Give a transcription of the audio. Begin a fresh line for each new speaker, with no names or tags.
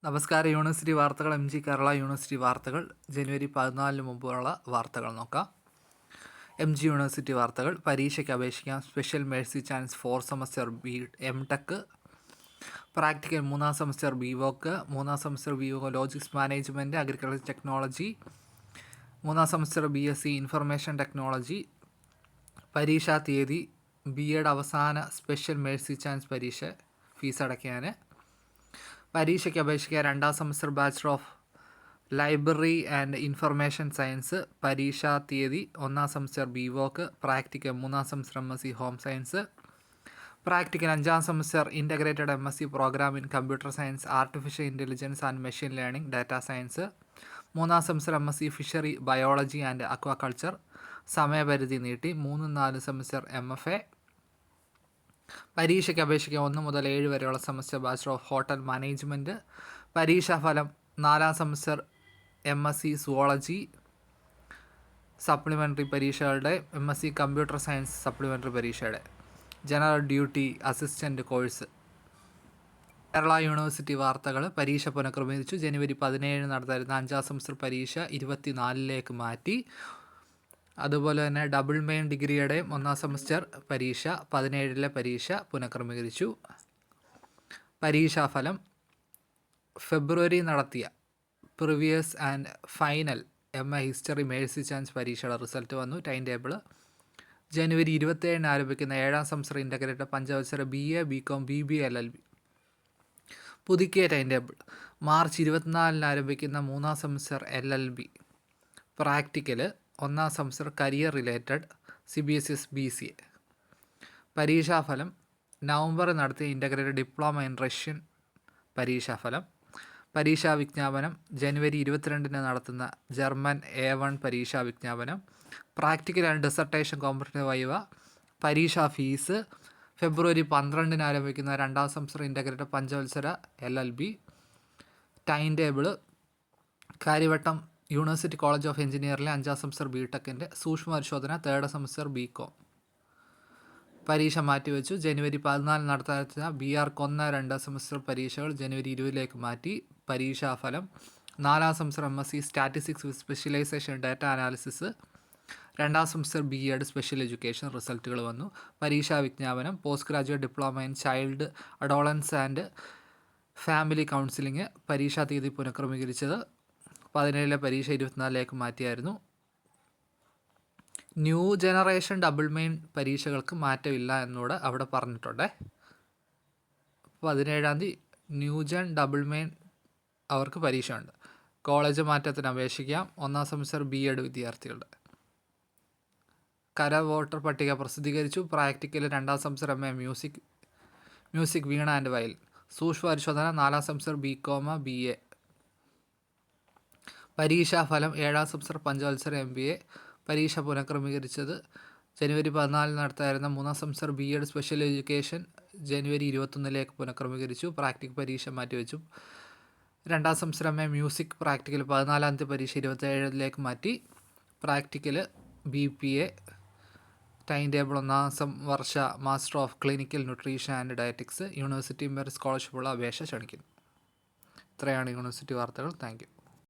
നമസ്കാരം. യൂണിവേഴ്സിറ്റി വാർത്തകൾ. MG Kerala university വാർത്തകൾ ജനുവരി 14 മുമ്പുള്ള വാർത്തകൾ നോക്കാം. MG യൂണിവേഴ്സിറ്റി വാർത്തകൾ. പരീക്ഷയ്ക്ക് അപേക്ഷിക്കാം. Special mercy chance 4 semester MTech, practical 3-ാം സെമസ്റ്റർ BVOC, 3-ാം semester BVOC logistics management, agriculture technology, 3-ാം സെമസ്റ്റർ BSc ഇൻഫർമേഷൻ ടെക്നോളജി. പരീക്ഷാ തീയതി BEd അവസാന സ്പെഷ്യൽ മേഴ്സി ചാൻസ് പരീക്ഷ ഫീസ് അടയ്ക്കാൻ. പരീക്ഷയ്ക്ക് അപേക്ഷിക്കുക. 2-ാം semester bachelor of library and information science. പരീക്ഷാ തീയതി 1-ാം സെമസ്റ്റർ BVOC, പ്രാക്ടിക്കൽ 3-ാം semester MSc home science, practical 5-ാം semester integrated MSc programme in computer science, artificial intelligence and machine learning, data science, 3-ാം semester MSc fishery biology and aquaculture. സമയപരിധി നീട്ടി. 3-4 semester MFA. പരീക്ഷയ്ക്ക് അപേക്ഷിക്കുക. 1 മുതൽ 7 വരെയുള്ള semester bachelor of hotel management. പരീക്ഷാഫലം 4-ാം semester MSc zoology supplementary പരീക്ഷകളുടെ, MSc computer science supplementary പരീക്ഷയുടെ general duty assistant course. Kerala university വാർത്തകൾ. പരീക്ഷ പുനഃക്രമീകരിച്ചു. ജനുവരി 17 നടത്തായിരുന്ന 5-ാം സെമസ്റ്റർ പരീക്ഷ 24-ലേക്ക് മാറ്റി. അതുപോലെ തന്നെ ഡബിൾ മെയിൻ ഡിഗ്രിയുടെ 1-ാം സെമസ്റ്റർ പരീക്ഷ 17-ലെ പരീക്ഷ പുനഃക്രമീകരിച്ചു. പരീക്ഷാഫലം ഫെബ്രുവരി നടത്തിയ previous and final MA history Mercy chance പരീക്ഷയുടെ റിസൾട്ട് വന്നു. ടൈം ടേബിൾ ജനുവരി 27 ആരംഭിക്കുന്ന 7-ാം സെമസ്റ്റർ ഇൻ്റഗ്രേറ്റഡ് പഞ്ചവത്സര BA, BCom, BBA, LLB പുതുക്കിയ ടൈം ടേബിൾ. മാർച്ച് 24 ആരംഭിക്കുന്ന 3-ാം semester LLB practical 1-ാം semester career related CBSE BCA. പരീക്ഷാഫലം നവംബർ നടത്തിയ ഇൻ്റഗ്രേറ്റഡ് ഡിപ്ലോമ ഇൻ റഷ്യൻ പരീക്ഷാഫലം. പരീക്ഷാ വിജ്ഞാപനം ജനുവരി 22 നടത്തുന്ന ജർമ്മൻ A1 പരീക്ഷാ വിജ്ഞാപനം. Practical and dissertation competitive viva. പരീക്ഷാ ഫീസ് ഫെബ്രുവരി 12 ആരംഭിക്കുന്ന 2-ാം സെമസ്റ്റർ ഇൻ്റഗ്രേറ്റഡ് പഞ്ചവത്സര LLB. Time table Karyavattom university college of എഞ്ചിനീയറിലെ 5-ാം സെമസ്റ്റർ BTechൻ്റെ സൂക്ഷ്മ പരിശോധന 3rd സെമസ്റ്റർ BCom പരീക്ഷ മാറ്റിവെച്ചു. ജനുവരി 14 നടത്താത്ത BArch 1-2 സെമസ്റ്റർ പരീക്ഷകൾ ജനുവരി 20-ലേക്ക് മാറ്റി. പരീക്ഷാഫലം 4-ാം semester MSc statistics with specialisation data analysis, 2-ാം സെമസ്റ്റർ BEd സ്പെഷ്യൽ എഡ്യൂക്കേഷൻ റിസൾട്ടുകൾ വന്നു. പരീക്ഷാ വിജ്ഞാപനം post graduate diploma in child adolescence and family counselling. പരീക്ഷാ തീയതി പുനഃക്രമീകരിച്ചത്. 17-ലെ പരീക്ഷ 24-ലേക്ക് മാറ്റിയായിരുന്നു. ന്യൂ ജനറേഷൻ ഡബിൾ മെയിൻ പരീക്ഷകൾക്ക് മാറ്റമില്ല എന്നൂടെ അവിടെ പറഞ്ഞിട്ടുണ്ട്. 17-ാം തീയതി ന്യൂജൻ ഡബിൾ മെയിൻ അവർക്ക് പരീക്ഷയുണ്ട്. കോളേജ് മാറ്റത്തിന് അപേക്ഷിക്കാം. 1-ാം സെമസ്റ്റർ BEd വിദ്യാർത്ഥികളുടെ കര വോട്ടർ പട്ടിക പ്രസിദ്ധീകരിച്ചു. Practical 2-ാം semester MA music Veena and violin. സൂക്ഷ്മ പരിശോധന 4-ാം സെമസ്റ്റർ BCom BA. പരീക്ഷാഫലം 7-ാം സെമസ്റ്റർ പഞ്ചവത്സര MBA പരീക്ഷ പുനഃക്രമീകരിച്ചത്. ജനുവരി 14 നടത്തായിരുന്ന 3-ാം സെമസ്റ്റർ BEd സ്പെഷ്യൽ എഡ്യൂക്കേഷൻ ജനുവരി 21-ലേക്ക് പുനഃക്രമീകരിച്ചു. പ്രാക്ടിക്കൽ പരീക്ഷ മാറ്റിവെച്ചു. 2-ാം സെമസ്റ്റർ MA മ്യൂസിക് പ്രാക്ടിക്കൽ 14-ാം തീയതി പരീക്ഷ 27-ലേക്ക് മാറ്റി. Practical BPA. ടൈം ടേബിൾ 1-ാം വർഷ master of clinical nutrition and dietetics. University merit സ്കോളർഷിപ്പുള്ള അപേക്ഷ ക്ഷണിക്കുന്നു. ഇത്രയാണ് യൂണിവേഴ്സിറ്റി വാർത്തകൾ. Thank U.